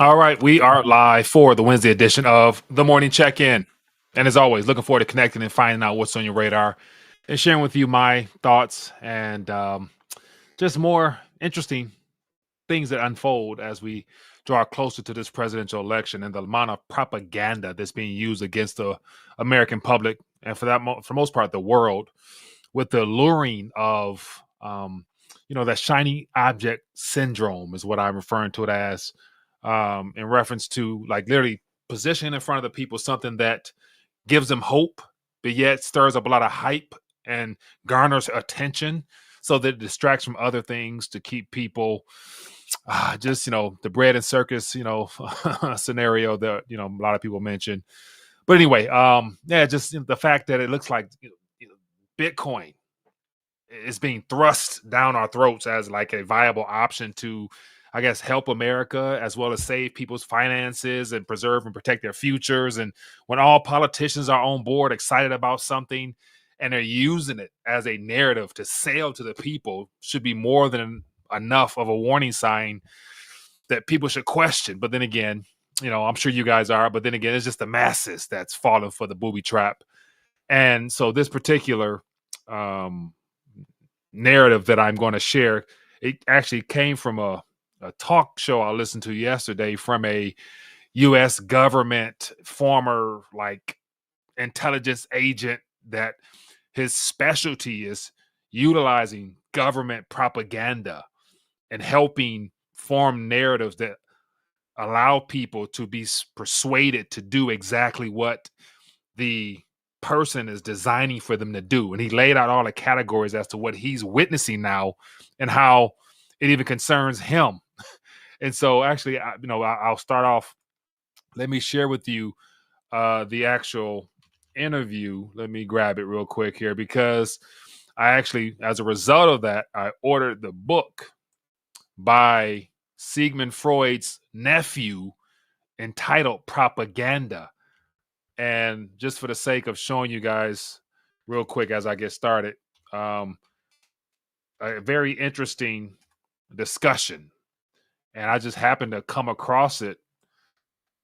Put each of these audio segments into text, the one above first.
All right, we are live for the Wednesday edition of the Morning Check-In. And as always, looking forward to connecting and finding out what's on your radar and sharing with you my thoughts and just more interesting things that unfold as we draw closer to this presidential election and the amount of propaganda that's being used against the American public and for most part, the world with the luring of, that shiny object syndrome is what I'm referring to it as, in reference to like literally positioning in front of the people something that gives them hope, but yet stirs up a lot of hype and garners attention so that it distracts from other things to keep people just, the bread and circus, scenario that, a lot of people mention. But anyway, yeah, just the fact that it looks like Bitcoin is being thrust down our throats as like a viable option to, I guess, help America as well as save people's finances and preserve and protect their futures. And when all politicians are on board, excited about something, and they're using it as a narrative to sell to the people, should be more than enough of a warning sign that people should question. But then again, I'm sure you guys are. But then again, it's just the masses that's falling for the booby trap. And so this particular um, narrative that I'm going to share, it actually came from a talk show I listened to yesterday from a U.S. government former like intelligence agent that his specialty is utilizing government propaganda and helping form narratives that allow people to be persuaded to do exactly what the person is designing for them to do. And he laid out all the categories as to what he's witnessing now and how it even concerns him. And so actually, I'll start off. Let me share with you the actual interview. Let me grab it real quick here because I actually, as a result of that, I ordered the book by Sigmund Freud's nephew entitled Propaganda. And just for the sake of showing you guys real quick as I get started, a very interesting discussion. And I just happened to come across it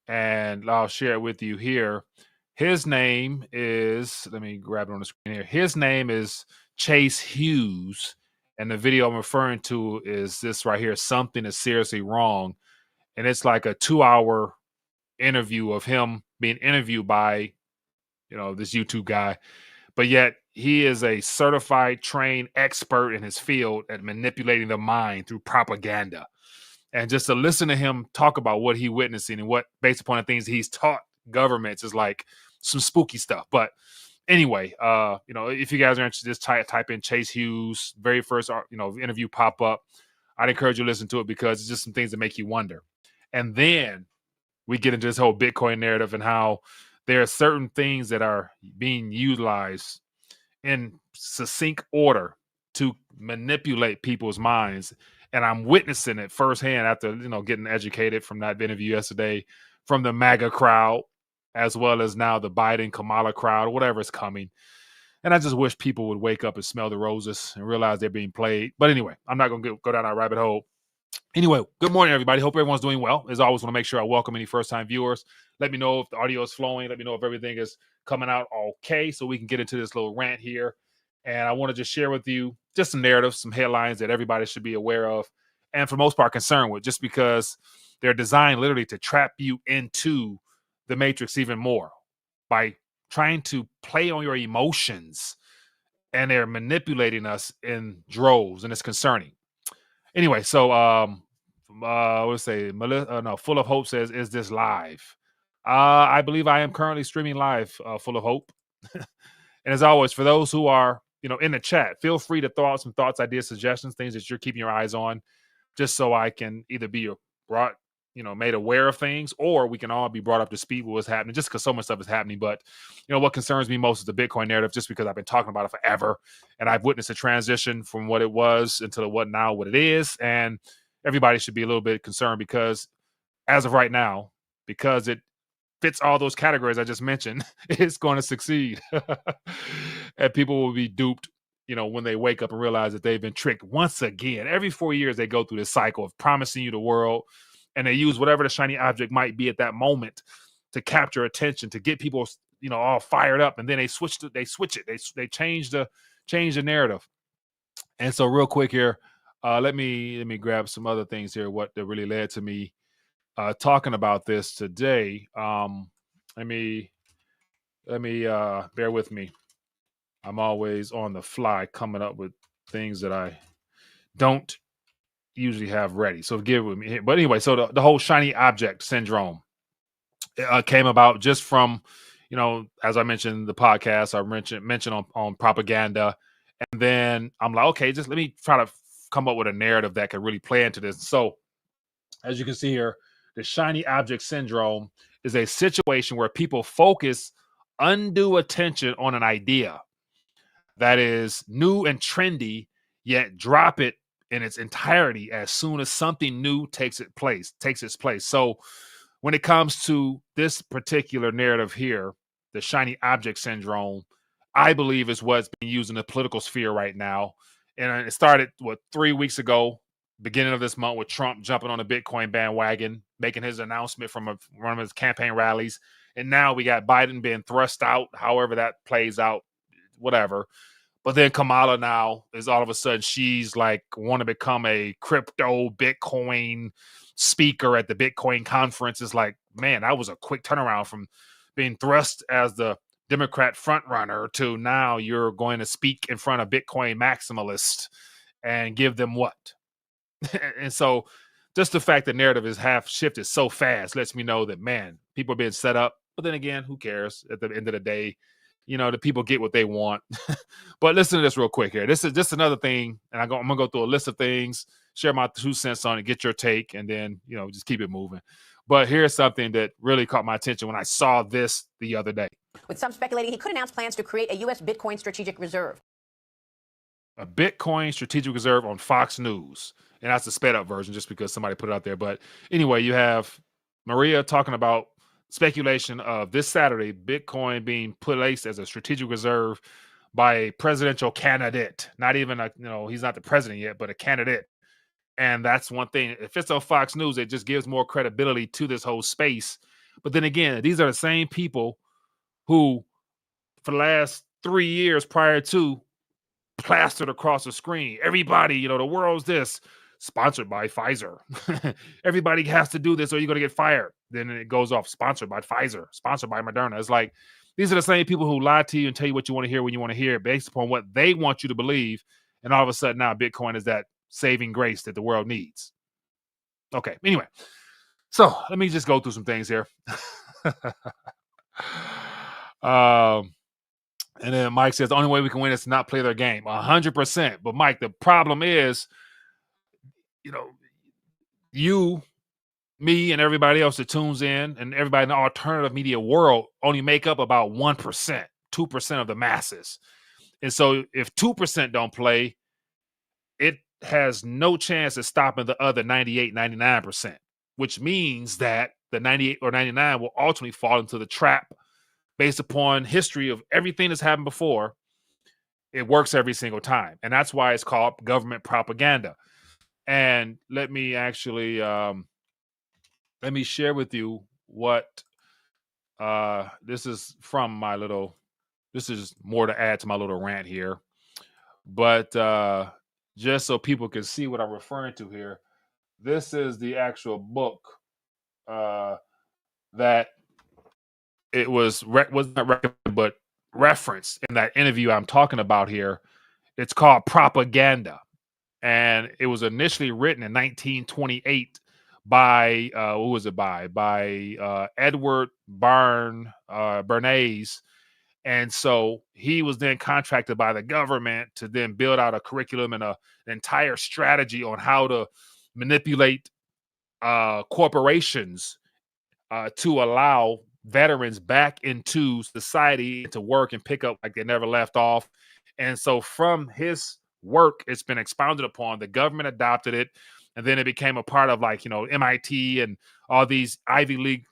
and I'll share it with you here. His name is, let me grab it on the screen here. His name is Chase Hughes. And the video I'm referring to is this right here, Something is Seriously Wrong. And it's like a 2-hour interview of him being interviewed by, this YouTube guy. But yet he is a certified, trained expert in his field at manipulating the mind through propaganda. And just to listen to him talk about what he witnessing and what, based upon the things he's taught governments, is like some spooky stuff. But anyway, if you guys are interested, just type in Chase Hughes, very first, interview pop up. I'd encourage you to listen to it because it's just some things that make you wonder. And then we get into this whole Bitcoin narrative and how there are certain things that are being utilized in succinct order to manipulate people's minds. And I'm witnessing it firsthand after, getting educated from that interview yesterday from the MAGA crowd, as well as now the Biden Kamala crowd, whatever is coming. And I just wish people would wake up and smell the roses and realize they're being played. But anyway, I'm not going to go down that rabbit hole. Anyway, good morning, everybody. Hope everyone's doing well. As always, want to make sure I welcome any first-time viewers. Let me know if the audio is flowing. Let me know if everything is coming out okay so we can get into this little rant here. And I want to just share with you just some narratives, some headlines that everybody should be aware of and for the most part concerned with, just because they're designed literally to trap you into the matrix even more by trying to play on your emotions, and they're manipulating us in droves, and it's concerning. Anyway, so let's say Full of Hope says, "Is this live?" I believe I am currently streaming live. Full of Hope, and as always, for those who are in the chat, feel free to throw out some thoughts, ideas, suggestions, things that you're keeping your eyes on, just so I can either be brought, made aware of things, or we can all be brought up to speed with what's happening. Just because so much stuff is happening, but what concerns me most is the Bitcoin narrative, just because I've been talking about it forever, and I've witnessed a transition from what it was until what it is, and everybody should be a little bit concerned because, as of right now, because it fits all those categories I just mentioned, it's going to succeed, and people will be duped. When they wake up and realize that they've been tricked once again. Every 4 years, they go through this cycle of promising you the world, and they use whatever the shiny object might be at that moment to capture attention, to get people, all fired up, and then they switch it, they change the narrative. And so real quick here, let me grab some other things here, what that really led to me talking about this today. Let me bear with me. I'm always on the fly coming up with things that I don't usually have ready. So give with me. But anyway, so the whole shiny object syndrome came about just from, as I mentioned in the podcast, I mentioned on propaganda. And then I'm like, okay, just let me try to come up with a narrative that could really play into this. So as you can see here, the shiny object syndrome is a situation where people focus undue attention on an idea that is new and trendy, yet drop it in its entirety as soon as something new takes its place. So when it comes to this particular narrative here, the shiny object syndrome, I believe is what's being used in the political sphere right now. And it started, 3 weeks ago, beginning of this month, with Trump jumping on the Bitcoin bandwagon, making his announcement from one of his campaign rallies. And now we got Biden being thrust out, however that plays out, whatever. But then Kamala now is all of a sudden, she's like, want to become a crypto Bitcoin speaker at the Bitcoin conference. It's like, man, that was a quick turnaround from being thrust as the Democrat frontrunner to now you're going to speak in front of Bitcoin maximalists and give them what? And so just the fact that narrative is half shifted so fast lets me know that, man, people are being set up. But then again, who cares? At the end of the day, the people get what they want. But listen to this real quick here. This is just another thing. And I'm going to go through a list of things, share my 2 cents on it, get your take, and then, just keep it moving. But here's something that really caught my attention when I saw this the other day. With some speculating he could announce plans to create a U.S. Bitcoin strategic reserve. A Bitcoin strategic reserve on Fox News. And that's the sped up version just because somebody put it out there. But anyway, you have Maria talking about speculation of this Saturday, Bitcoin being placed as a strategic reserve by a presidential candidate. Not even he's not the president yet, but a candidate. And that's one thing. If it's on Fox News, it just gives more credibility to this whole space. But then again, these are the same people who, for the last 3 years prior to, plastered across the screen. Everybody, the world's this. Sponsored by Pfizer. Everybody has to do this or you're going to get fired. Then it goes off, sponsored by Pfizer, sponsored by Moderna. It's like, these are the same people who lie to you and tell you what you want to hear when you want to hear it based upon what they want you to believe. And all of a sudden now Bitcoin is that saving grace that the world needs. Okay, anyway. So let me just go through some things here. And then Mike says, the only way we can win is to not play their game. 100%. But Mike, the problem is, you, me, and everybody else that tunes in and everybody in the alternative media world only make up about 1%, 2% of the masses. And so if 2% don't play, it has no chance of stopping the other 98, 99%, which means that the 98 or 99 will ultimately fall into the trap based upon history of everything that's happened before. It works every single time. And that's why it's called government propaganda. And let me actually let me share with you what this is from this is more to add to my little rant here. But just so people can see what I'm referring to here, this is the actual book that it was not recommended, but referenced in that interview I'm talking about here. It's called Propaganda. And it was initially written in 1928 by, who was it by? By Edward Bernays. And so he was then contracted by the government to then build out a curriculum and an entire strategy on how to manipulate corporations to allow veterans back into society to work and pick up like they never left off. And so from his work, it's been expounded upon. The government adopted it, and then it became a part of MIT and all these Ivy League,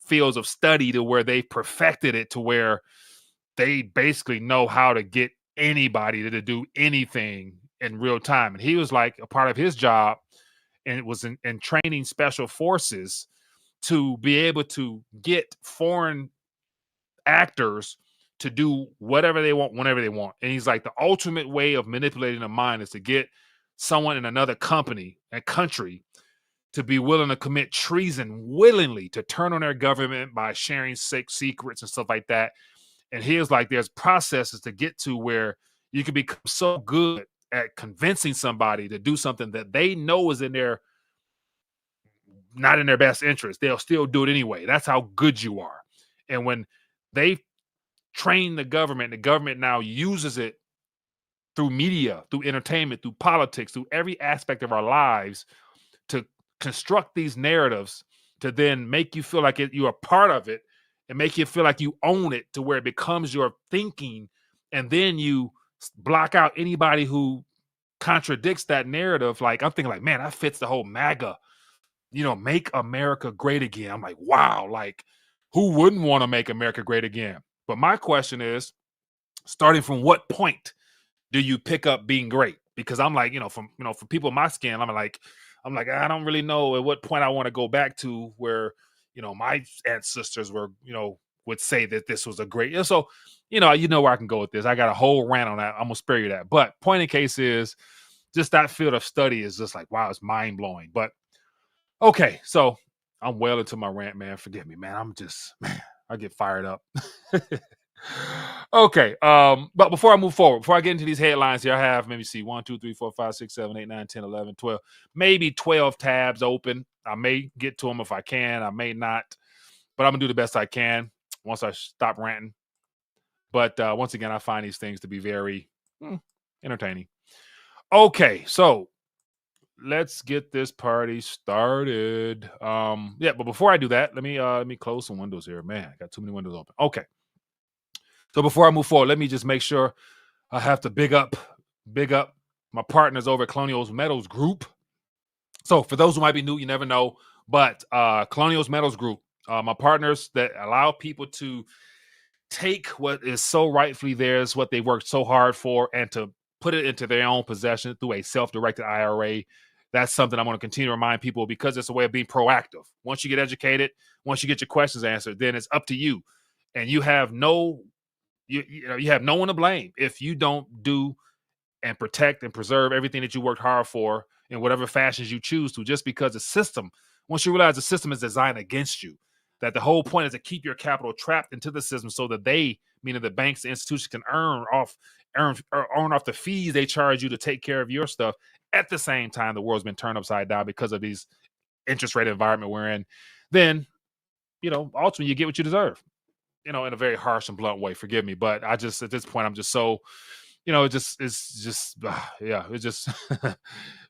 fields of study to where they perfected it to where they basically know how to get anybody to do anything in real time. And he was like, a part of his job and it was in training special forces to be able to get foreign actors to do whatever they want, whenever they want. And he's like, the ultimate way of manipulating the mind is to get someone in another country to be willing to commit treason willingly, to turn on their government by sharing secrets and stuff like that. And he was like, there's processes to get to where you can become so good at convincing somebody to do something that they know is not in their best interest. They'll still do it anyway. That's how good you are. And when they train the government now uses it through media, through entertainment, through politics, through every aspect of our lives to construct these narratives to then make you feel like you're a part of it and make you feel like you own it, to where it becomes your thinking. And then you block out anybody who contradicts that narrative. Like, I'm thinking like, man, that fits the whole MAGA, make America great again. I'm like, wow, like who wouldn't want to make America great again? But my question is, starting from what point do you pick up being great? Because I'm like, for people in my skin, I'm like, I don't really know at what point I want to go back to where, my ancestors were, would say that this was a great. So, where I can go with this. I got a whole rant on that. I'm gonna spare you that. But point in case is just that field of study is just like, wow, it's mind blowing. But okay, so I'm well into my rant, man. Forgive me, man. I get fired up. Okay. But before I move forward, before I get into these headlines here, I have, maybe see 1, 2, 3, 4, 5, 6, 7, 8, 9, 10, 11, 12, maybe 12 tabs open. I may get to them if I can. I may not, but I'm gonna do the best I can once I stop ranting. But once again, I find these things to be very entertaining. Okay, so let's get this party started. But before I do that, let me close some windows here. Man, I got too many windows open. Okay. So before I move forward, let me just make sure I have to big up my partners over at Colonial Metals Group. So for those who might be new, you never know, but Colonial Metals Group, my partners that allow people to take what is so rightfully theirs, what they worked so hard for, and to put it into their own possession through a self-directed IRA. That's something I'm going to continue to remind people, because it's a way of being proactive. Once you get educated, once you get your questions answered, then it's up to you. And you have no one to blame if you don't do and protect and preserve everything that you worked hard for in whatever fashions you choose to, just because the system, once you realize the system is designed against you, that the whole point is to keep your capital trapped into the system so that they, meaning the banks, the institutions, can earn off the fees they charge you to take care of your stuff. At the same time, the world's been turned upside down because of these interest rate environment we're in. Then, ultimately you get what you deserve, in a very harsh and blunt way. Forgive me, but at this point, I'm just so, it's just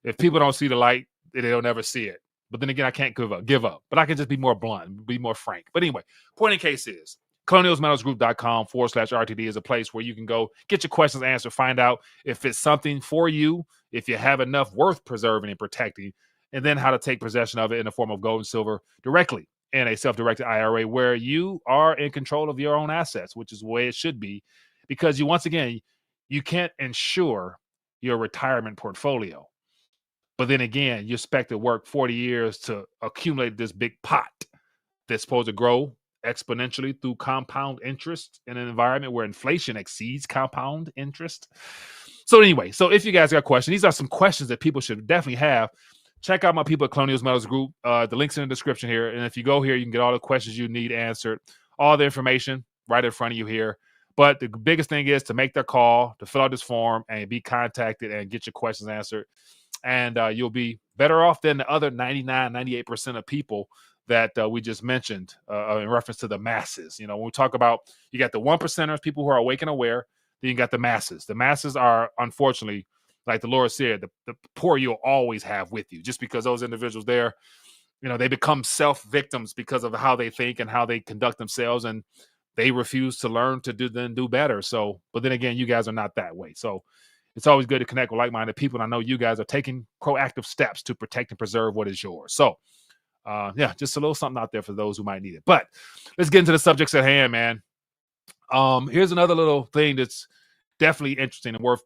if people don't see the light, they'll never see it. But then again, I can't give up, but I can just be more blunt, be more frank. But anyway, point in case is colonialsmetalsgroup.com/RTD is a place where you can go get your questions answered, find out if it's something for you, if you have enough worth preserving and protecting, and then how to take possession of it in the form of gold and silver directly in a self-directed IRA where you are in control of your own assets, which is the way it should be, because once again, you can't insure your retirement portfolio. But then again, you expect to work 40 years to accumulate this big pot that's supposed to grow exponentially through compound interest in an environment where inflation exceeds compound interest. So anyway, if you guys got questions, these are some questions that people should definitely have. Check out my people at Colonial Metals Group. The link's in the description here. And if you go here, you can get all the questions you need answered, all the information right in front of you here. But the biggest thing is to make the call, to fill out this form, and be contacted and get your questions answered. And you'll be better off than the other 98% of people that we just mentioned in reference to the masses. When we talk about, you got the 1%ers, people who are awake and aware, then you got the masses. The masses are, unfortunately, like the Lord said, the poor you'll always have with you, just because those individuals there, they become self-victims because of how they think and how they conduct themselves, and they refuse to learn to do better. So, but then again, you guys are not that way. So it's always good to connect with like-minded people. And I know you guys are taking proactive steps to protect and preserve what is yours. So just a little something out there for those who might need it. But let's get into the subjects at hand, man. Here's another little thing that's definitely interesting and worth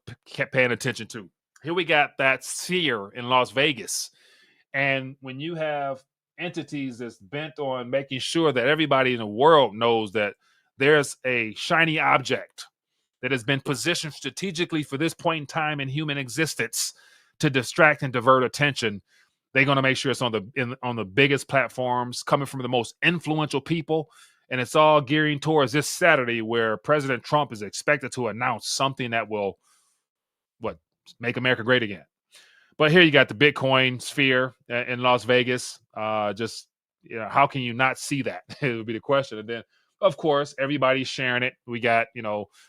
paying attention to. Here we got that seer in Las Vegas. And when you have entities that's bent on making sure that everybody in the world knows that there's a shiny object that has been positioned strategically for this point in time in human existence to distract and divert attention, they're going to make sure it's on the biggest platforms, coming from the most influential people. And it's all gearing towards this Saturday, where President Trump is expected to announce something that will make America great again. But here you got the Bitcoin sphere in Las Vegas. Just, how can you not see that? It would be the question. And then, of course, everybody's sharing it. We got,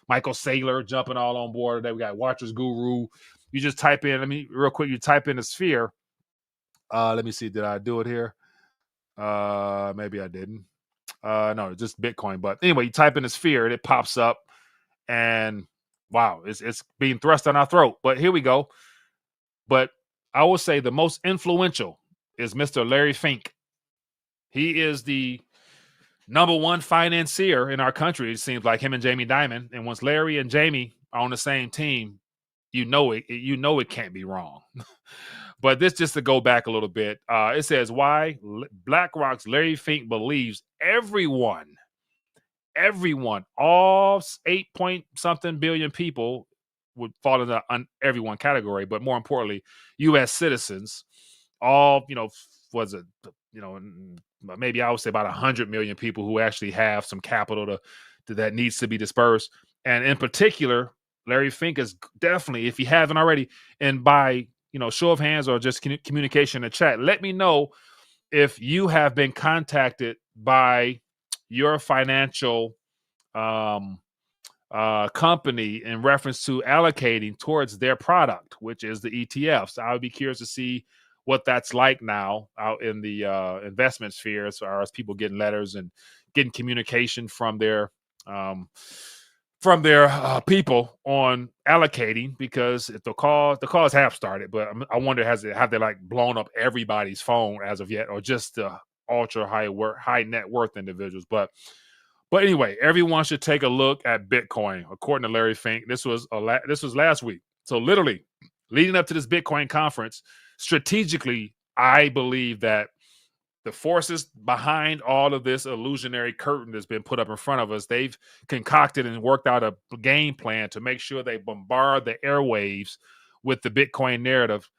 Michael Saylor jumping all on board today. We got Watchers Guru. You just type in, real quick, you type in the sphere. Let me see. Did I do it here? Maybe I didn't. No, just Bitcoin. But anyway, you type in the sphere and it pops up. And wow, it's being thrust down our throat. But here we go. But I will say the most influential is Mr. Larry Fink. He is the number one financier in our country. It seems like him and Jamie Dimon. And once Larry and Jamie are on the same team, it can't be wrong. But this, just to go back a little bit, it says why BlackRock's Larry Fink believes everyone, all 8-point-something billion people would fall in the everyone category, but more importantly, U.S. citizens, all, maybe I would say about 100 million people who actually have some capital that needs to be dispersed. And in particular, Larry Fink is definitely, if you haven't already, and by, show of hands or just communication in the chat, let me know if you have been contacted by your financial company in reference to allocating towards their product, which is the ETFs. I would be curious to see what that's like now out in the investment sphere, as far as people getting letters and getting communication from their people on allocating, because if the calls have started, but I wonder, have they like blown up everybody's phone as of yet, or just the ultra high net worth individuals? But anyway, everyone should take a look at Bitcoin, according to Larry Fink. This was last week. So literally leading up to this Bitcoin conference, strategically, I believe that the forces behind all of this illusionary curtain that's been put up in front of us, they've concocted and worked out a game plan to make sure they bombard the airwaves with the Bitcoin narrative,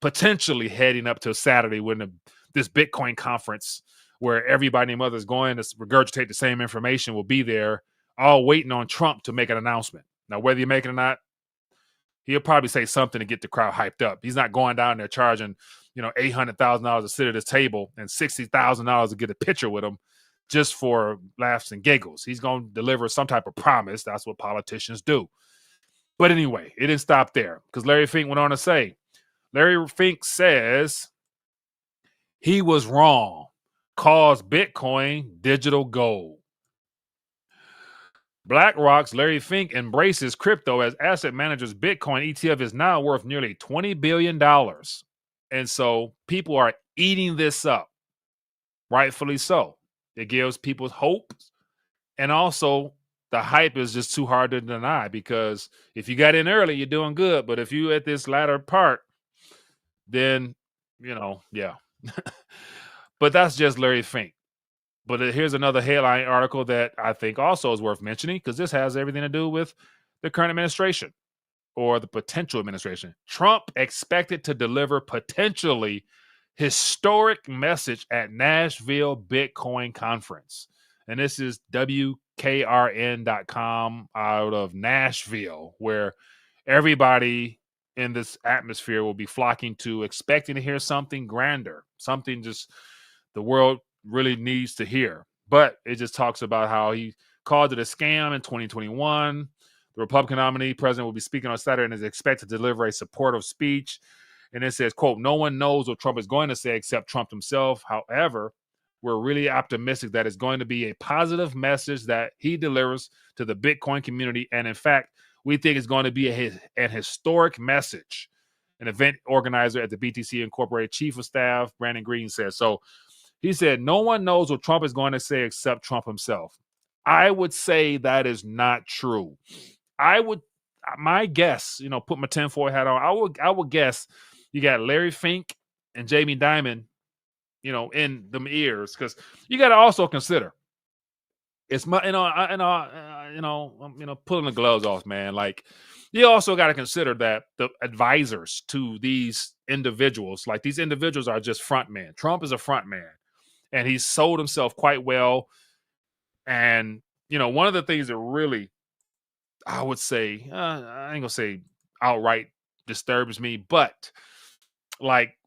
potentially heading up to Saturday when this Bitcoin conference, where everybody and mother is going to regurgitate the same information, will be there, all waiting on Trump to make an announcement. Now, whether you make it or not, he'll probably say something to get the crowd hyped up. He's not going down there charging, $800,000 to sit at his table and $60,000 to get a picture with him just for laughs and giggles. He's going to deliver some type of promise. That's what politicians do. But anyway, it didn't stop there, because Larry Fink went on to say, Larry Fink says he was wrong, calls Bitcoin digital gold. BlackRock's Larry Fink embraces crypto as asset manager's Bitcoin ETF is now worth nearly $20 billion. And so people are eating this up, rightfully so. It gives people hope. And also, the hype is just too hard to deny, because if you got in early, you're doing good. But if you at this latter part, then, yeah. But that's just Larry Fink. But here's another headline article that I think also is worth mentioning, because this has everything to do with the current administration, or the potential administration. Trump expected to deliver potentially historic message at Nashville Bitcoin conference. And this is WKRN.com out of Nashville, where everybody in this atmosphere will be flocking to, expecting to hear something grander, something just the world really needs to hear. But it just talks about how he called it a scam in 2021. The Republican nominee president will be speaking on Saturday and is expected to deliver a supportive speech. And it says, quote, no one knows what Trump is going to say except Trump himself. However, we're really optimistic that it's going to be a positive message that he delivers to the Bitcoin community. And in fact, we think it's going to be an historic message. An event organizer at the BTC Incorporated Chief of Staff, Brandon Green, says. So he said, no one knows what Trump is going to say except Trump himself. I would say that is not true. My guess, put my tinfoil hat on, I would guess you got Larry Fink and Jamie Dimon, in them ears, because you got to also consider it's my, pulling the gloves off, man. Like, you also got to consider that the advisors to these individuals, like these individuals are just front men. Trump is a front man, and he's sold himself quite well. And, one of the things that really, I would say, I ain't gonna say outright disturbs me, but like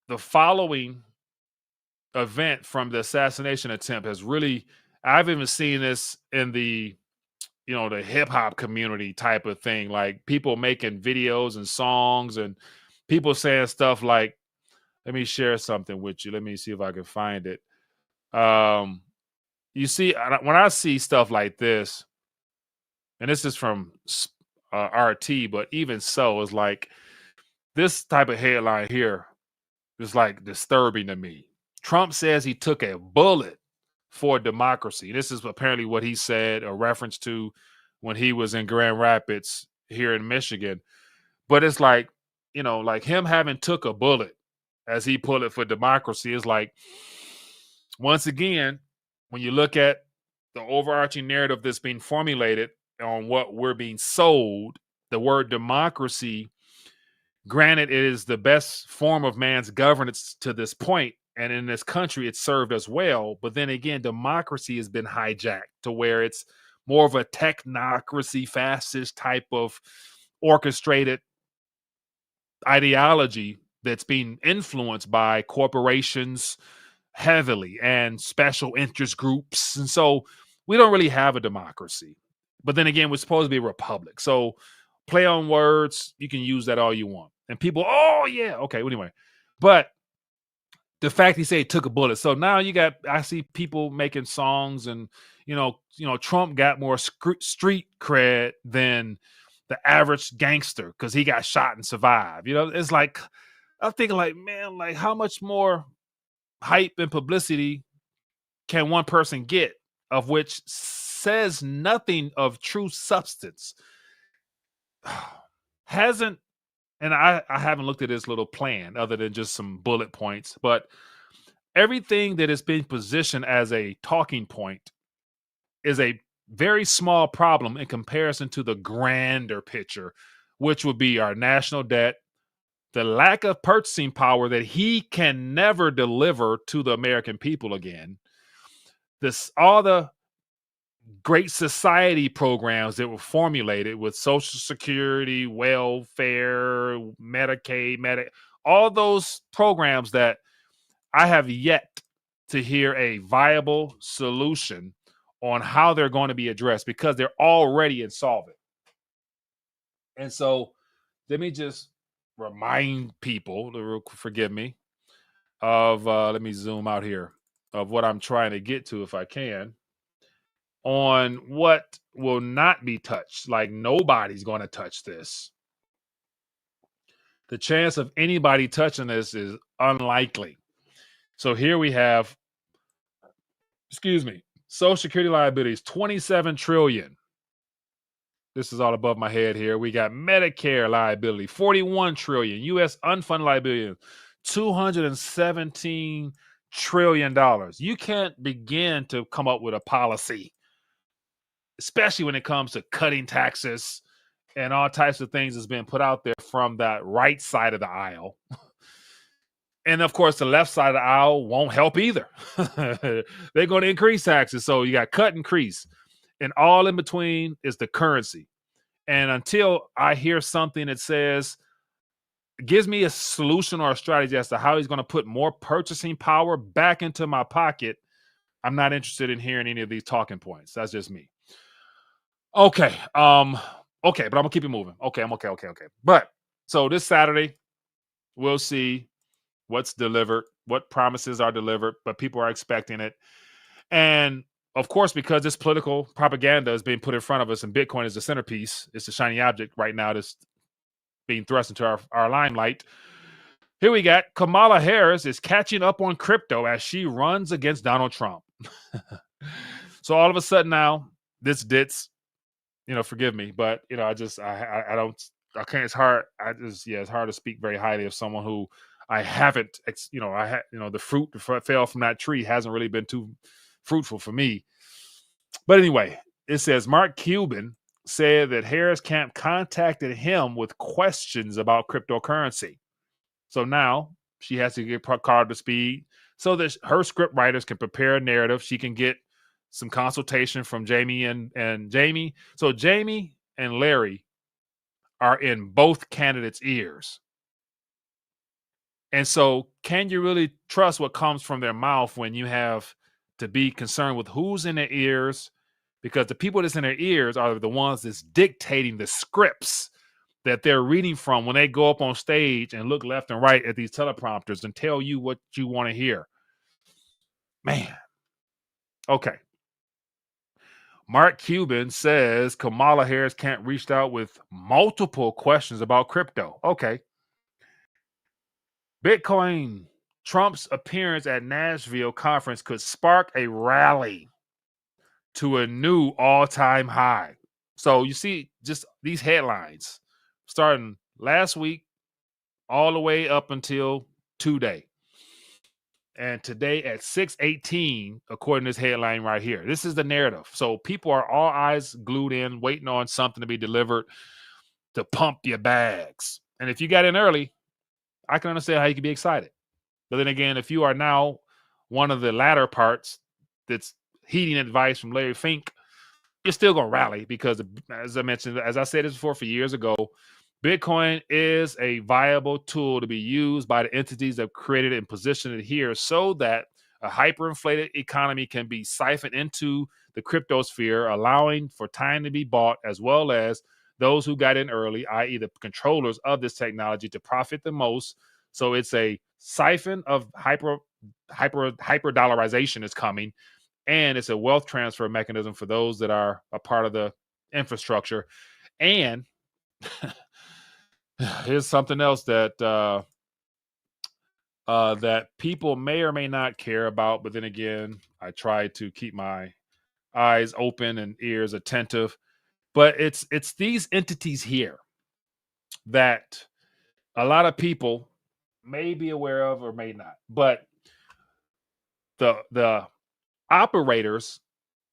the following event from the assassination attempt has really, I've even seen this in the, the hip hop community type of thing, like people making videos and songs and people saying stuff like, let me share something with you. Let me see if I can find it. You see, when I see stuff like this, and this is from RT, but even so, it's like this type of headline here is like disturbing to me. Trump says he took a bullet for democracy. This is apparently what he said, a reference to when he was in Grand Rapids here in Michigan. But it's like, like him having took a bullet as he put it for democracy is like, once again, when you look at the overarching narrative that's being formulated on what we're being sold, the word democracy, granted, it is the best form of man's governance to this point, and in this country, it's served us well. But then again, democracy has been hijacked to where it's more of a technocracy, fascist type of orchestrated ideology that's being influenced by corporations heavily and special interest groups. And so we don't really have a democracy. But then again, we're supposed to be a republic. So play on words, you can use that all you want. And people, oh yeah, okay, anyway. But the fact he said he took a bullet. So now I see people making songs, and Trump got more street cred than the average gangster because he got shot and survived. It's like, I'm thinking like, man, like how much more hype and publicity can one person get, of which says nothing of true substance? Hasn't, and I haven't looked at his little plan other than just some bullet points, but everything that is being positioned as a talking point is a very small problem in comparison to the grander picture, which would be our national debt, the lack of purchasing power that he can never deliver to the American people again, all the great society programs that were formulated with Social Security, welfare, Medicaid, all those programs that I have yet to hear a viable solution on how they're going to be addressed because they're already insolvent. And so let me just remind people, forgive me, of, let me zoom out here, of what I'm trying to get to if I can, on what will not be touched. Like nobody's going to touch this. The chance of anybody touching this is unlikely. So here we have, Social Security liabilities, 27 trillion. This is all above my head here. We got Medicare liability, 41 trillion. U.S. unfunded liability, $217 trillion. You can't begin to come up with a policy, especially when it comes to cutting taxes and all types of things that's been put out there from that right side of the aisle. And of course, the left side of the aisle won't help either. They're going to increase taxes. So you got cut, increase. And all in between is the currency. And until I hear something that says, gives me a solution or a strategy as to how he's going to put more purchasing power back into my pocket, I'm not interested in hearing any of these talking points. That's just me. Okay. But I'm gonna keep it moving. Okay, I'm okay. But so this Saturday, we'll see what's delivered, what promises are delivered, but people are expecting it. And of course, because this political propaganda is being put in front of us and Bitcoin is the centerpiece, it's the shiny object right now that's being thrust into our limelight. Here we got Kamala Harris is catching up on crypto as she runs against Donald Trump. So all of a sudden now, this ditz, forgive me, but I don't, I can't, it's hard. It's hard to speak very highly of someone who I haven't, the fruit that fell from that tree hasn't really been too fruitful for me. But anyway, it says Mark Cuban said that Harris camp contacted him with questions about cryptocurrency. So now she has to get caught up to speed so that her script writers can prepare a narrative. She can get some consultation from Jamie and Jamie. So Jamie and Larry are in both candidates' ears. And so can you really trust what comes from their mouth when you have to be concerned with who's in their ears? Because the people that's in their ears are the ones that's dictating the scripts that they're reading from when they go up on stage and look left and right at these teleprompters and tell you what you want to hear. Man. Okay. Mark Cuban says Kamala Harris can't reach out with multiple questions about crypto. Okay. Bitcoin. Trump's appearance at Nashville conference could spark a rally to a new all-time high. So you see just these headlines starting last week all the way up until today. And today at 6:18, according to this headline right here, this is the narrative. So people are all eyes glued in, waiting on something to be delivered to pump your bags. And if you got in early, I can understand how you can be excited. But then again, if you are now one of the latter parts that's heeding advice from Larry Fink, you're still going to rally because, as I mentioned, as I said this before for years ago, Bitcoin is a viable tool to be used by the entities that have created and positioned it here so that a hyperinflated economy can be siphoned into the crypto sphere, allowing for time to be bought, as well as those who got in early, i.e. the controllers of this technology, to profit the most. So it's a siphon of hyper dollarization is coming, and it's a wealth transfer mechanism for those that are a part of the infrastructure. And here's something else that that people may or may not care about, but then again, I try to keep my eyes open and ears attentive. But it's these entities here that a lot of people may be aware of or may not. But the operators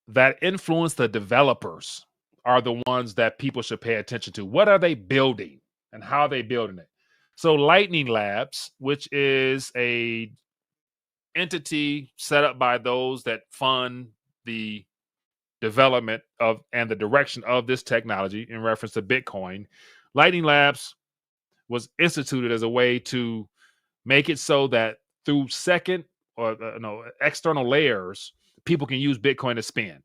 that influence the developers are the ones that people should pay attention to. What are they building and how are they building it? So Lightning Labs, which is a entity set up by those that fund the development of and the direction of this technology in reference to Bitcoin. Lightning Labs was instituted as a way to make it so that through second or external layers, people can use Bitcoin to spend,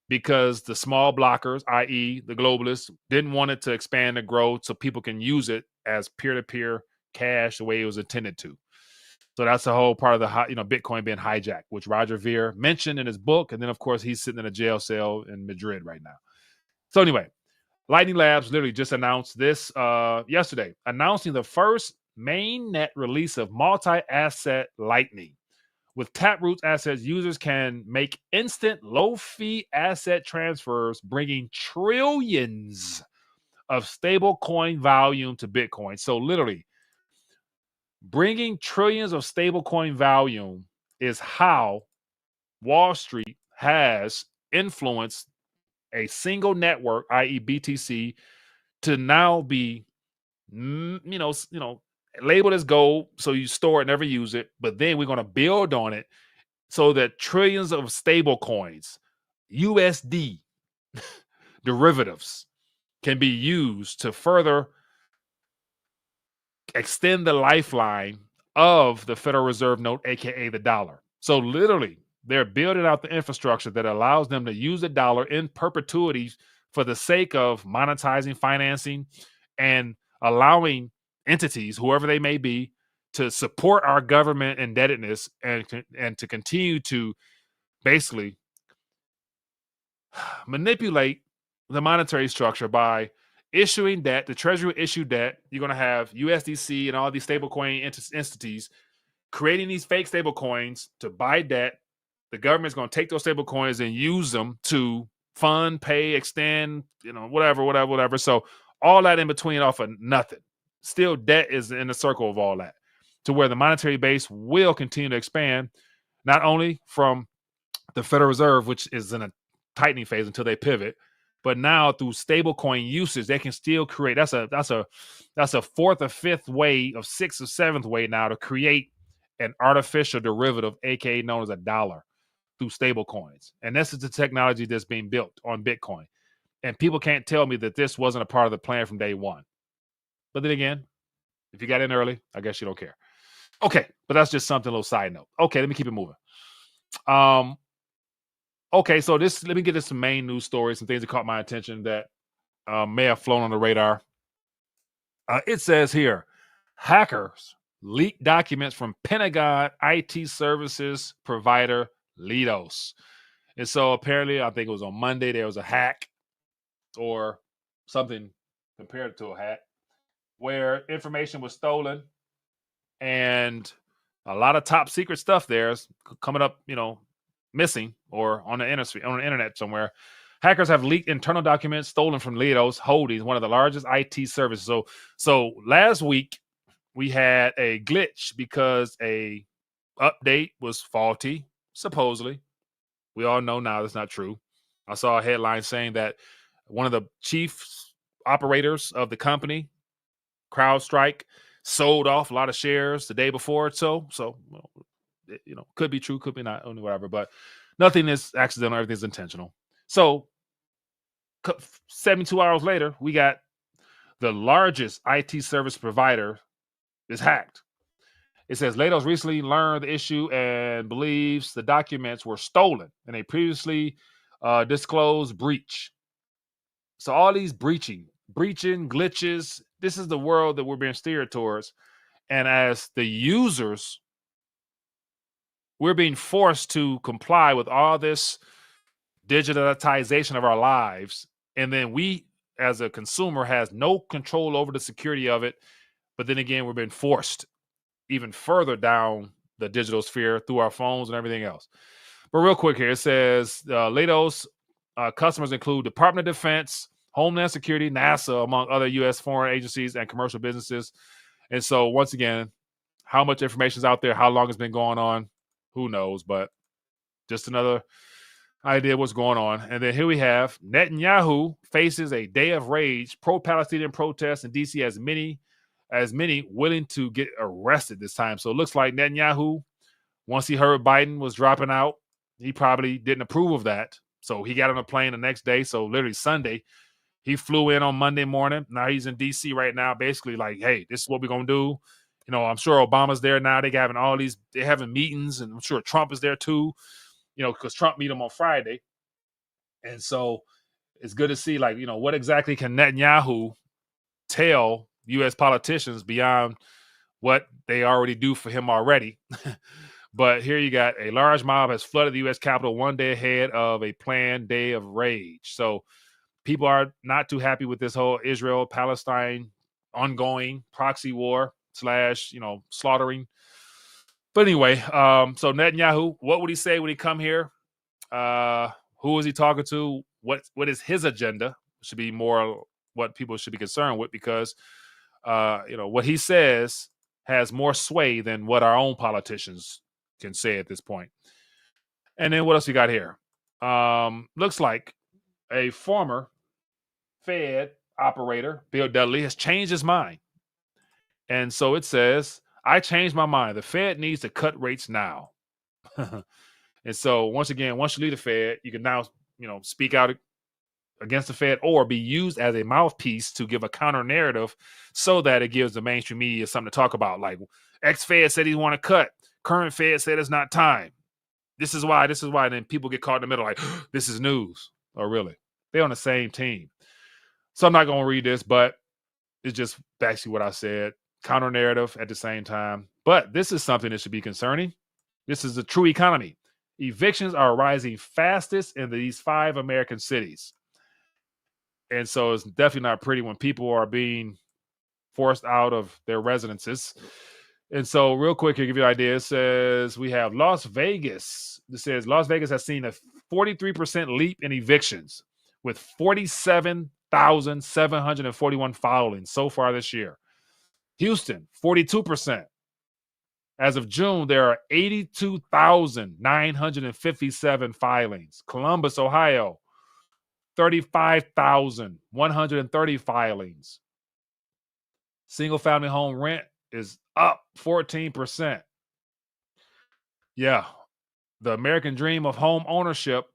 because the small blockers, i.e. the globalists, didn't want it to expand and grow so people can use it as peer-to-peer cash the way it was intended to. So that's the whole part of the Bitcoin being hijacked, which Roger Ver mentioned in his book. And then, of course, he's sitting in a jail cell in Madrid right now. So anyway, Lightning Labs literally just announced this yesterday, announcing the first mainnet release of multi-asset Lightning. With Taproot's assets, users can make instant low-fee asset transfers, bringing trillions of stablecoin volume to Bitcoin. So literally, bringing trillions of stablecoin volume is how Wall Street has influenced a single network, i.e. BTC, to now be, labeled as gold, so you store it, never use it. But then we're going to build on it so that trillions of stable coins, USD derivatives, can be used to further extend the lifeline of the Federal Reserve note, aka the dollar. So literally, they're building out the infrastructure that allows them to use the dollar in perpetuity for the sake of monetizing, financing, and allowing entities, whoever they may be, to support our government indebtedness and to continue to basically manipulate the monetary structure by issuing debt. The Treasury will issue debt. You're going to have USDC and all these stablecoin entities creating these fake stablecoins to buy debt. The government's going to take those stablecoins and use them to fund, pay, extend, whatever. So all that in between off of nothing. Still, debt is in the circle of all that. to where the monetary base will continue to expand, not only from the Federal Reserve, which is in a tightening phase until they pivot, but now through stablecoin usage, they can still create. That's a fourth or fifth way of sixth or seventh way now to create an artificial derivative, aka known as a dollar, through stablecoins. And this is the technology that's being built on Bitcoin. And people can't tell me that this wasn't a part of the plan from day one. But then again, if you got in early, I guess you don't care. Okay, but that's just something, a little side note. Okay, let me keep it moving. Okay, so let me get to some main news stories, some things that caught my attention that may have flown on the radar. It says here, hackers leaked documents from Pentagon IT services provider Leidos. And so apparently, I think it was on Monday, there was a hack or something compared to a hack where information was stolen and a lot of top secret stuff there is coming up, missing or on the internet somewhere. Hackers have leaked internal documents stolen from Leidos Holdings, one of the largest IT services. So last week we had a glitch because a update was faulty, supposedly. We all know now that's not true. I saw a headline saying that one of the chief operators of the company, CrowdStrike, sold off a lot of shares the day before. So could be true, could be not, only whatever. But nothing is accidental. Everything's intentional. So 72 hours later, we got the largest IT service provider is hacked. It says Leidos recently learned the issue and believes the documents were stolen in a previously disclosed breach. So all these breaching, glitches, this is the world that we're being steered towards. And as the users, we're being forced to comply with all this digitalization of our lives. And then we, as a consumer, has no control over the security of it. But then again, we're being forced even further down the digital sphere through our phones and everything else. But real quick here, it says Leidos customers include Department of Defense, Homeland Security, NASA, among other U.S. foreign agencies and commercial businesses. And so once again, how much information is out there, how long it's been going on, who knows, but just another idea of what's going on. And then here we have Netanyahu faces a day of rage, pro-Palestinian protests in D.C. as many willing to get arrested this time. So it looks like Netanyahu, once he heard Biden was dropping out, he probably didn't approve of that. So he got on a plane the next day. So literally Sunday, he flew in on Monday morning. Now he's in D.C. right now, basically like, hey, this is what we're going to do. I'm sure Obama's there now. They're having meetings, and I'm sure Trump is there too, because Trump meet him on Friday. And so it's good to see, what exactly can Netanyahu tell U.S. politicians beyond what they already do for him already. But here you got a large mob has flooded the U.S. Capitol one day ahead of a planned day of rage. So people are not too happy with this whole Israel-Palestine ongoing proxy war / slaughtering. But anyway, so Netanyahu, what would he say when he come here? Who is he talking to? What is his agenda? Should be more what people should be concerned with, because what he says has more sway than what our own politicians can say at this point. And then what else we got here? Looks like a former Fed operator, Bill Dudley, has changed his mind. And so it says, I changed my mind. The Fed needs to cut rates now. And so once again, once you leave the Fed, you can now, speak out against the Fed or be used as a mouthpiece to give a counter narrative so that it gives the mainstream media something to talk about. Like, ex-Fed said he want to cut. Current Fed said it's not time. This is why. And then people get caught in the middle like, this is news. Oh, really? They're on the same team. So I'm not going to read this, but it's just basically what I said. Counter narrative at the same time. But this is something that should be concerning. This is the true economy. Evictions are rising fastest in these 5 American cities. And so it's definitely not pretty when people are being forced out of their residences. And so real quick, to give you an idea, it says we have Las Vegas. It says Las Vegas has seen a 43% leap in evictions with 47,741 filings so far this year. Houston, 42%. As of June, there are 82,957 filings. Columbus, Ohio, 35,130 filings. Single-family home rent is up 14%. Yeah, the American dream of home ownership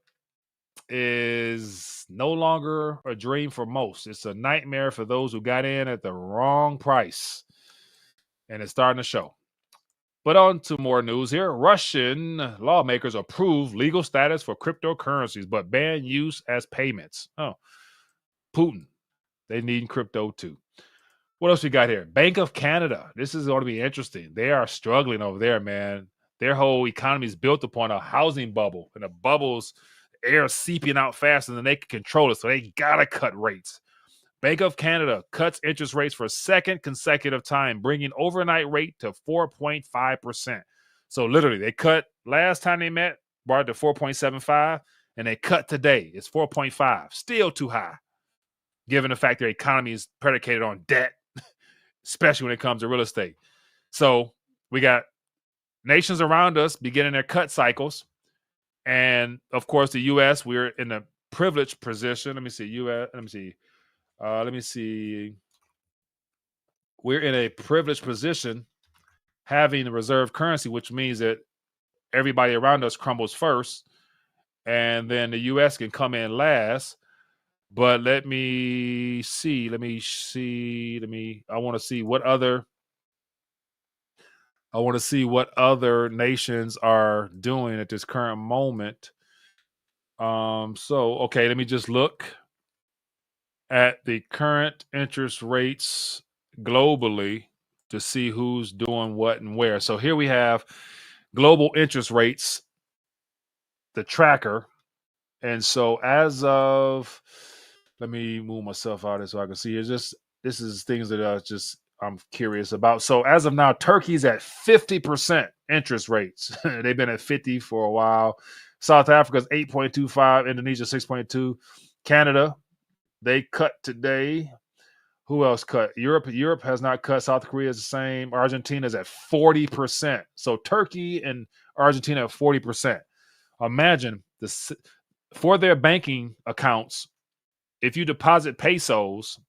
is no longer a dream for most. It's a nightmare for those who got in at the wrong price. And it's starting to show. But on to more news here. Russian lawmakers approve legal status for cryptocurrencies, but ban use as payments. Oh, Putin. They need crypto too. What else we got here? Bank of Canada. This is going to be interesting. They are struggling over there, man. Their whole economy is built upon a housing bubble, and the bubbles, air seeping out faster than they can control it. So they got to cut rates. Bank of Canada cuts interest rates for a second consecutive time, bringing overnight rate to 4.5%. So literally, they cut last time they met, brought it to 4.75, and they cut today. It's 4.5. Still too high, given the fact their economy is predicated on debt, especially when it comes to real estate. So we got nations around us beginning their cut cycles. And of course, the U.S., we're in a privileged position. Let me see. We're in a privileged position having the reserve currency, which means that everybody around us crumbles first, and then the U.S. can come in last. But I want to see what other nations are doing at this current moment. Okay, let me just look at the current interest rates globally to see who's doing what and where. So here we have global interest rates, the tracker. And so as of, let me move myself out of this so I can see. This is things that I'm curious about. So as of now, Turkey's at 50% interest rates. They've been at 50 for a while. South Africa's 8.25, Indonesia 6.2, Canada, they cut today. Who else cut? Europe has not cut. South Korea is the same. Argentina's at 40%. So Turkey and Argentina at 40%. Imagine this for their banking accounts. If you deposit pesos,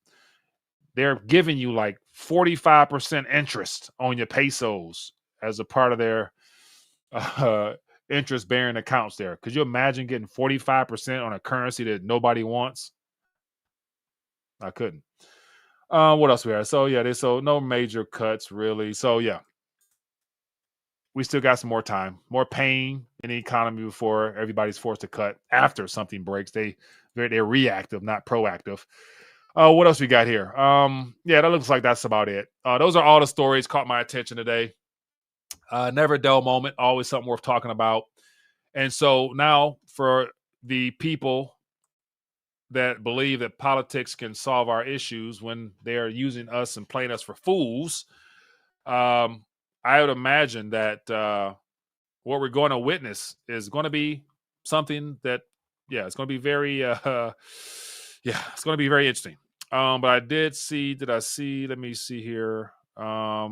they're giving you like 45% interest on your pesos as a part of their interest-bearing accounts there. Could you imagine getting 45% on a currency that nobody wants? I couldn't. What else we have? So yeah, so no major cuts really. So yeah, we still got some more time, more pain in the economy before everybody's forced to cut after something breaks. They're reactive, not proactive. What else we got here? Yeah, that looks like that's about it. Those are all the stories caught my attention today. Never a dull moment, always something worth talking about. And so now for the people that believe that politics can solve our issues when they are using us and playing us for fools, I would imagine that what we're going to witness is going to be something that, it's going to be very, it's going to be very interesting. But let me see here. I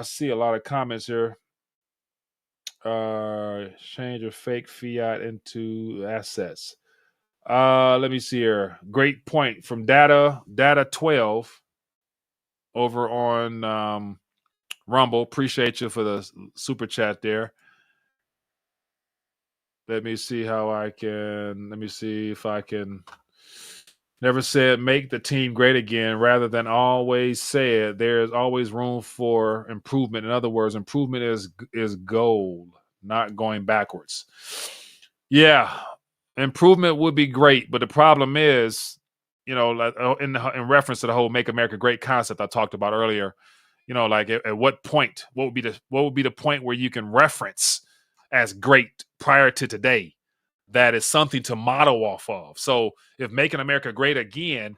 see a lot of comments here. Change of fake fiat into assets. Let me see here. Great point from Data 12 over on Rumble. Appreciate you for the super chat there. Let me see if I can. Never said make the team great again, rather than always said there's always room for improvement. In other words, improvement is gold, not going backwards. Yeah. Improvement would be great, but the problem is, in reference to the whole "Make America Great" concept I talked about earlier, like at what point, what would be the point where you can reference as great prior to today? That is something to model off of. So if making America great again,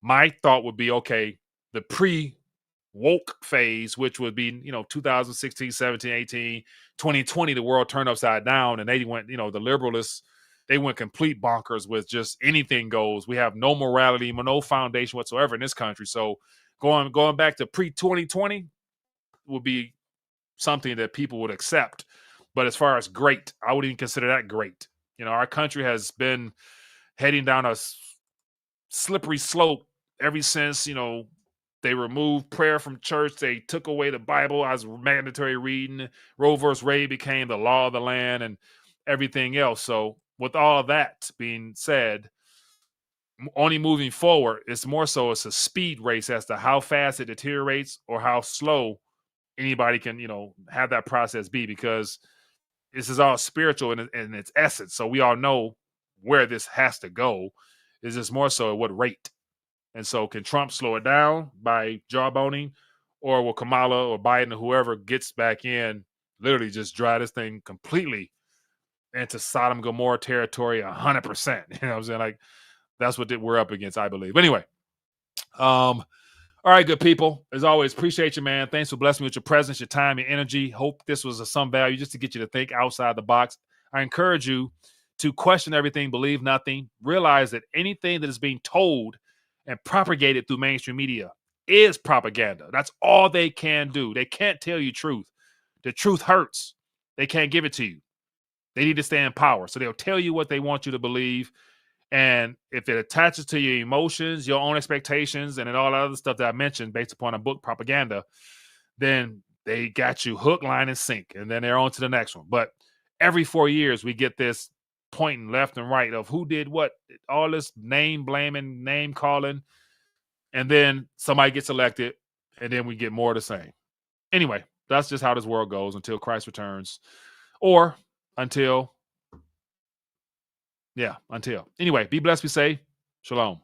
my thought would be, okay, the pre-woke phase, which would be, 2016, 17, 18, 2020, the world turned upside down and they went, the liberalists, they went complete bonkers with just anything goes. We have no morality, no foundation whatsoever in this country. So going back to pre-2020 would be something that people would accept. But as far as great, I wouldn't even consider that great. You know, our country has been heading down a slippery slope ever since, you know, they removed prayer from church. They took away the Bible as mandatory reading. Roe versus Wade became the law of the land and everything else. So with all of that being said, only moving forward, it's more so it's a speed race as to how fast it deteriorates or how slow anybody can, you know, have that process be, because this is all spiritual in its essence. So we all know where this has to go. It's just more so at what rate. And so can Trump slow it down by jawboning, or will Kamala or Biden or whoever gets back in literally just drive this thing completely into Sodom and Gomorrah territory 100%? You know what I'm saying? Like, that's what we're up against, I believe. But anyway, all right, good people. As always, appreciate you, man. Thanks for blessing me with your presence, your time, your energy. Hope this was of some value just to get you to think outside the box. I encourage you to question everything, believe nothing. Realize that anything that is being told and propagated through mainstream media is propaganda. That's all they can do. They can't tell you truth. The truth hurts. They can't give it to you. They need to stay in power. So they'll tell you what they want you to believe. And if it attaches to your emotions, your own expectations, and then all that other stuff that I mentioned based upon a book, propaganda, then they got you hook, line, and sink. And then they're on to the next one. But every 4 years, we get this pointing left and right of who did what, all this name blaming, name calling. And then somebody gets elected, and then we get more of the same. Anyway, that's just how this world goes until Christ returns, or until. Anyway, be blessed, be safe. Shalom.